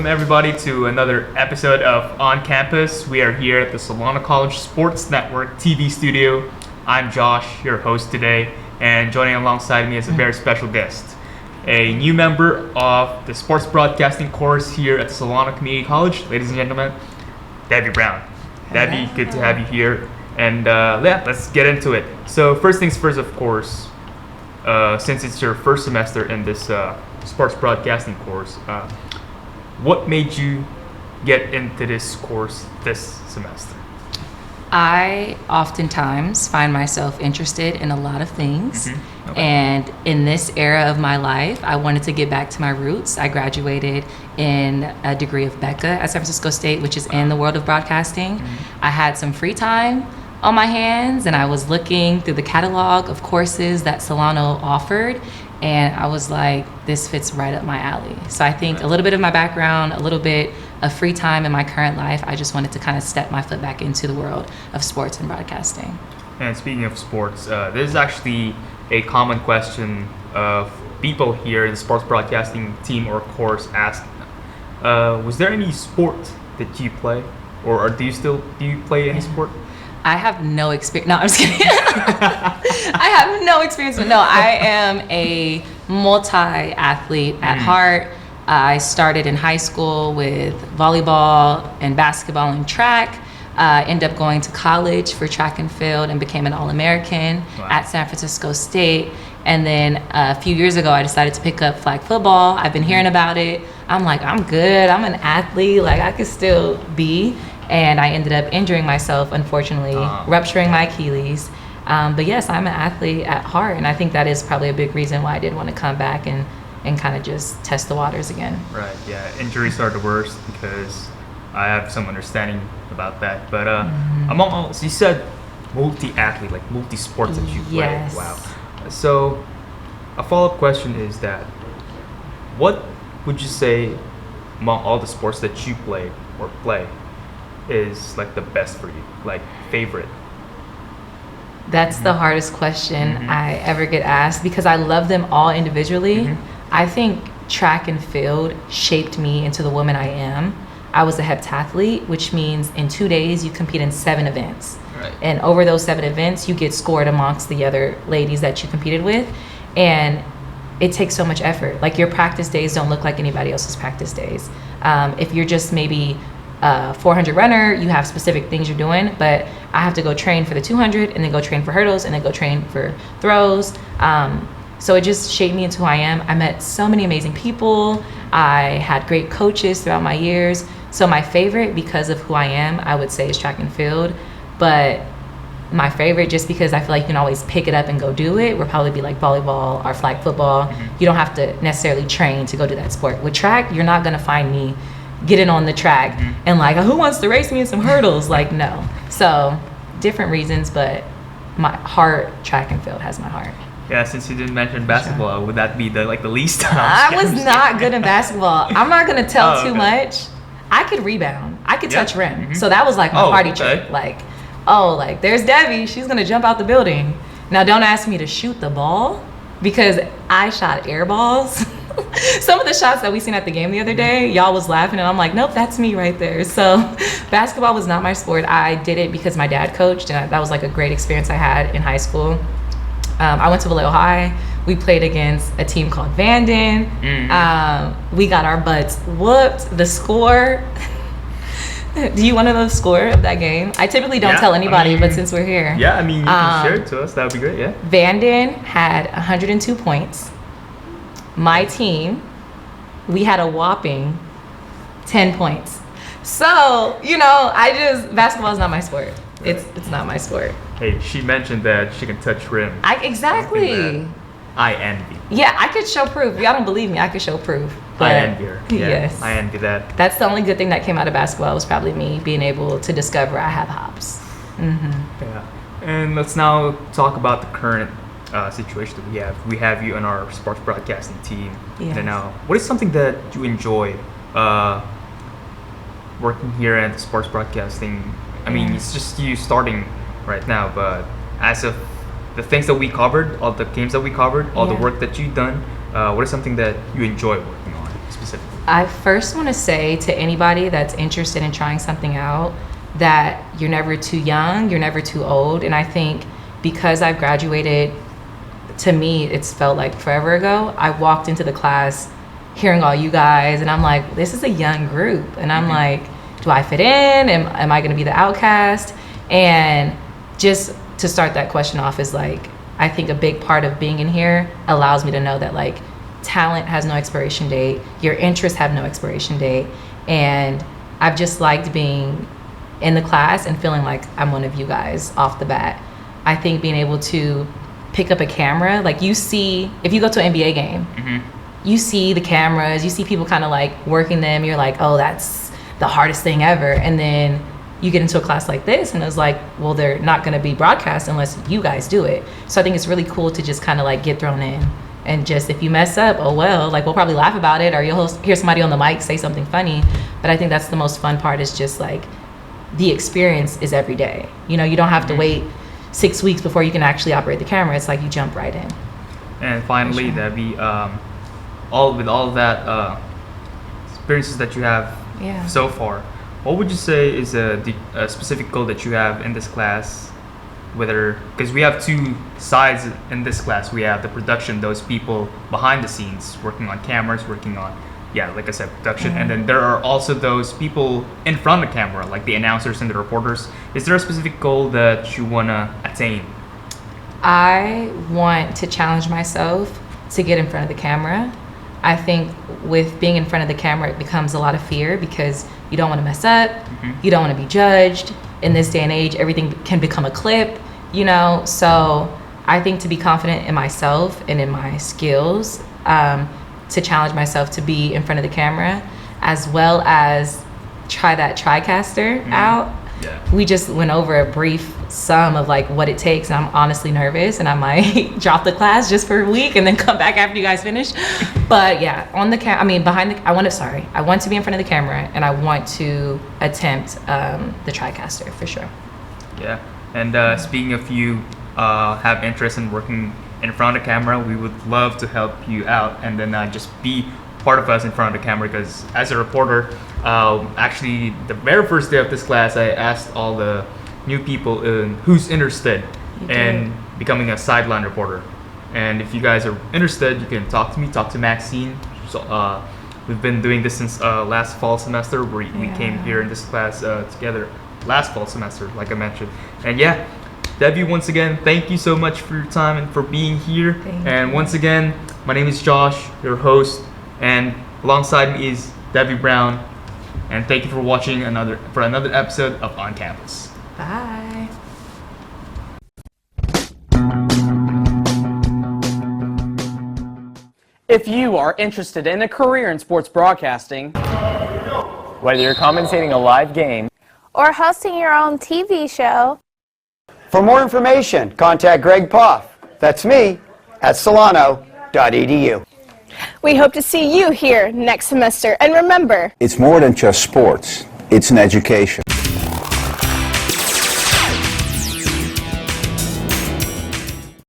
welcome everybody to another episode of On Campus. We are here at the Solano College Sports Network TV studio. I'm Josh, your host today, and joining alongside me is a very special guest, a new member of the sports broadcasting course here at the Solano Community College. Ladies and gentlemen, Devy Brown. Devy, good to have you here. And let's get into it. So first things first, of course, since it's your first semester in this sports broadcasting course, what made you get into this course this semester? I oftentimes find myself interested in a lot of things. Mm-hmm. Okay. And in this era of my life, I wanted to get back to my roots. I graduated in a degree of BECA at San Francisco State, which is in the world of broadcasting. Mm-hmm. I had some free time on my hands, and I was looking through the catalog of courses that Solano offered, and I was like, this fits right up my alley. So I think a little bit of my background, a little bit of free time in my current life, I just wanted to kind of step my foot back into the world of sports and broadcasting. And speaking of sports, this is actually a common question of people here in the sports broadcasting team or course ask, was there any sport that you play? Or do you play any sport? I have no experience. No, I'm just kidding. I have no experience. But no, I am a multi-athlete at heart. I started in high school with volleyball and basketball and track. Ended up going to college for track and field and became an All-American at San Francisco State. And then a few years ago, I decided to pick up flag football. I've been hearing about it. I'm like, I'm good. I'm an athlete. Like, I could still be. And I ended up injuring myself, unfortunately, rupturing my Achilles. But yes, I'm an athlete at heart, and I think that is probably a big reason why I did want to come back and kind of just test the waters again. Right, yeah. Injuries are the worst because I have some understanding about that. But among all, so you said multi-athlete, like multi-sports that you play. Yes. Wow. So a follow-up question is that what would you say among all the sports that you play is like the best for you, like favorite? That's the hardest question I ever get asked because I love them all individually. I think track and field shaped me into the woman I am. I was a heptathlete, which means in 2 days you compete in 7 events. Right. And over those 7 events, you get scored amongst the other ladies that you competed with. And it takes so much effort. Like, your practice days don't look like anybody else's practice days. If you're just maybe 400 runner, you have specific things you're doing, but I have to go train for the 200 and then go train for hurdles and then go train for throws. So it just shaped me into who I am. I met so many amazing people. I had great coaches throughout my years. So my favorite, because of who I am, I would say is track and field. But my favorite, just because I feel like you can always pick it up and go do it, would probably be like volleyball or flag football. You don't have to necessarily train to go do that sport. With track, you're not gonna find me getting on the track and like, who wants to race me in some hurdles? Like, no. So different reasons, but my heart, track and field has my heart. Yeah, since you didn't mention basketball, would that be the least? I was not good in basketball. I'm not gonna tell too much. I could rebound. I could touch rim. So that was like my party trick. Like, there's Devy. She's gonna jump out the building. Now don't ask me to shoot the ball because I shot air balls. Some of the shots that we seen at the game the other day, y'all was laughing, and I'm like, nope, that's me right there. So basketball was not my sport. I did it because my dad coached, and that was like a great experience I had in high school. I went to Vallejo High. We played against a team called Vanden. We got our butts whooped. The score, do you want to know the score of that game? I typically don't tell anybody, but since we're here. Yeah, I mean, you can share it to us. That would be great, yeah. Vanden had 102 points. My team, we had a whopping 10 points. So, basketball is not my sport. Right. It's not my sport. Hey, she mentioned that she can touch rim. Exactly. I envy. Yeah, I could show proof. Y'all don't believe me, I could show proof. I envy her. Yeah, yes. I envy that. That's the only good thing that came out of basketball was probably me being able to discover I have hops. Yeah. And let's now talk about the current situation that we have. We have you on our sports broadcasting team. Yes. And now, what is something that you enjoy working here at the sports broadcasting? I mean, it's just you starting right now, but as of the things that we covered, all the games that we covered, all the work that you've done, what is something that you enjoy working on specifically? I first want to say to anybody that's interested in trying something out that you're never too young, you're never too old. And I think because I've graduated, to me, it's felt like forever ago. I walked into the class hearing all you guys, and I'm like, this is a young group. And I'm like, do I fit in? Am I going to be the outcast? And just to start that question off is like, I think a big part of being in here allows me to know that like talent has no expiration date, your interests have no expiration date, and I've just liked being in the class and feeling like I'm one of you guys off the bat. I think being able to pick up a camera, like you see, if you go to an NBA game, you see the cameras, you see people kind of like working them, you're like, oh, that's the hardest thing ever. And then you get into a class like this and it's like, well, they're not going to be broadcast unless you guys do it. So I think it's really cool to just kind of like get thrown in, and just if you mess up, oh well, like we'll probably laugh about it, or you'll hear somebody on the mic say something funny. But I think that's the most fun part, is just like the experience is every day. You know, you don't have to wait 6 weeks before you can actually operate the camera. It's like you jump right in. And finally, Devy, all of that experiences that you have so far, what would you say is a specific goal that you have in this class? Whether, because we have two sides in this class, we have the production, those people behind the scenes working on cameras, working on, like I said, production, and then there are also those people in front of the camera, like the announcers and the reporters. Is there a specific goal that you want to attain? I want to challenge myself to get in front of the camera. I think with being in front of the camera, it becomes a lot of fear because you don't want to mess up, you don't want to be judged. In this day and age, everything can become a clip, you know? So I think to be confident in myself and in my skills, to challenge myself to be in front of the camera, as well as try that TriCaster out. We just went over a brief sum of like what it takes, and I'm honestly nervous, and I might drop the class just for a week and then come back after you guys finish. But yeah, on the I want to be in front of the camera, and I want to attempt the TriCaster for sure. Yeah, and speaking of you have interest in working in front of the camera, we would love to help you out, and then just be part of us in front of the camera, because as a reporter, actually the very first day of this class, I asked all the new people who's interested in becoming a sideline reporter. And if you guys are interested, you can talk to me, talk to Maxine. So, we've been doing this since last fall semester, where we came here in this class together last fall semester, like I mentioned. And Devy, once again, thank you so much for your time and for being here. Thank you. Once again, my name is Josh, your host, and alongside me is Devy Brown. And thank you for watching another episode of On Campus. Bye. If you are interested in a career in sports broadcasting, whether you're commentating a live game or hosting your own TV show, for more information, contact Greg Poff. That's me at solano.edu. we hope to see you here next semester. And remember, it's more than just sports, it's an education.